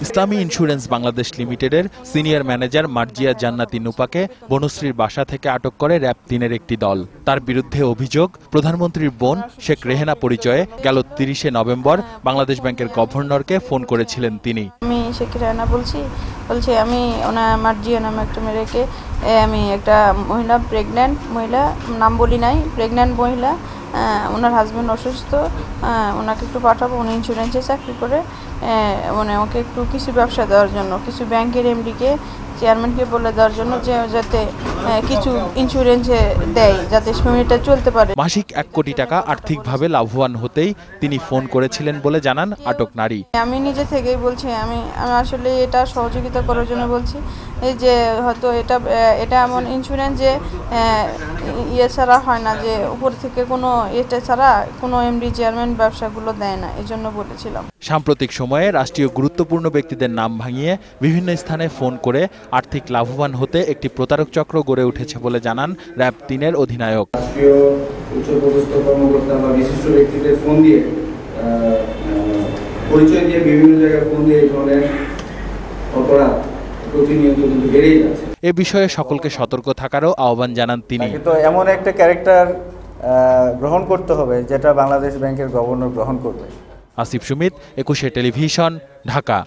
ইসলামী insurance Bangladesh লিমিটেডের senior manager Marjia জান্নাতি নুপাকে বনশ্রীর বাসা থেকে আটক করে র‍্যাব ৩-এর একটি দল। তার বিরুদ্ধে অভিযোগ, প্রধানমন্ত্রীর বোন শেখ রেহেনা পরিচয়ে গেল ৩০শে নভেম্বর বাংলাদেশ ব্যাংকের গভর্নরকে ফোন করেছিলেন তিনি। আমি শেখ রেহেনা বলছি আমি ওনার মার্জিয়া নামে একটা মেয়েকে, আমি একটা মহিলা, প্রেগন্যান্ট মহিলা, নাম বলি নাই, প্রেগন্যান্ট মহিলা, ওনার হাজব্যান্ড অসুস্থ, ওনাকে একটু পাঠাবো, উনি ইন্স্যুরেন্সে চাকরি করে, মানে ওকে একটু কিছু ব্যবসা দেওয়ার জন্য, কিছু ব্যাংকের এমডিকে, চেয়ারম্যানকে বলে দেওয়ার জন্য যে যাতে কিছু ইন্স্যুরেন্সে দেয়, যাতে ফ্যামিলিটা চলতে পারে। মাসিক ১ কোটি টাকা আর্থিকভাবে লাভবান হতেই তিনি ফোন করেছিলেন বলে জানান আটক নারী। আমি নিজে থেকেই বলছি, আমি আসলে এটা সহযোগিতা করার জন্য বলছি, এই যে হয়তো এটা এমন ইন্স্যুরেন্স যে ইয়ে ছাড়া হয় না, যে উপর থেকে কোনো এটা ছাড়া কোনো এমডি চেয়ারম্যান ব্যবসাগুলো দেয় না, এই জন্য বলেছিলাম। সাম্প্রতিক সময়ে রাষ্ট্রীয় গুরুত্বপূর্ণ ব্যক্তিদের নাম ভাঙিয়ে বিভিন্ন স্থানে ফোন করে আর্থিক লাভবান হতে একটি প্রতারক চক্র গড়ে উঠেছে বলে জানান র‍্যাব ৩-এর অধিনায়ক। রাষ্ট্রীয় উচ্চপদস্থ কর্মকর্তা বা বিশিষ্ট ব্যক্তিদের ফোন দিয়ে, পরিচয় দিয়ে, বিভিন্ন জায়গায় ফোন দিয়ে এই ধরনের অপরাধ প্রতিনিয়ত কিন্তু বেড়েই যাচ্ছে। এ বিষয়ে সকলকে সতর্ক থাকারও আহ্বান জানান তিনি। তো এমন একটা ক্যারেক্টার গ্রহণ করতে হবে যেটা বাংলাদেশ ব্যাংকের গভর্নর গ্রহণ করবে। আসিফ সুমিত, ২১শে টেলিভিশন, ঢাকা।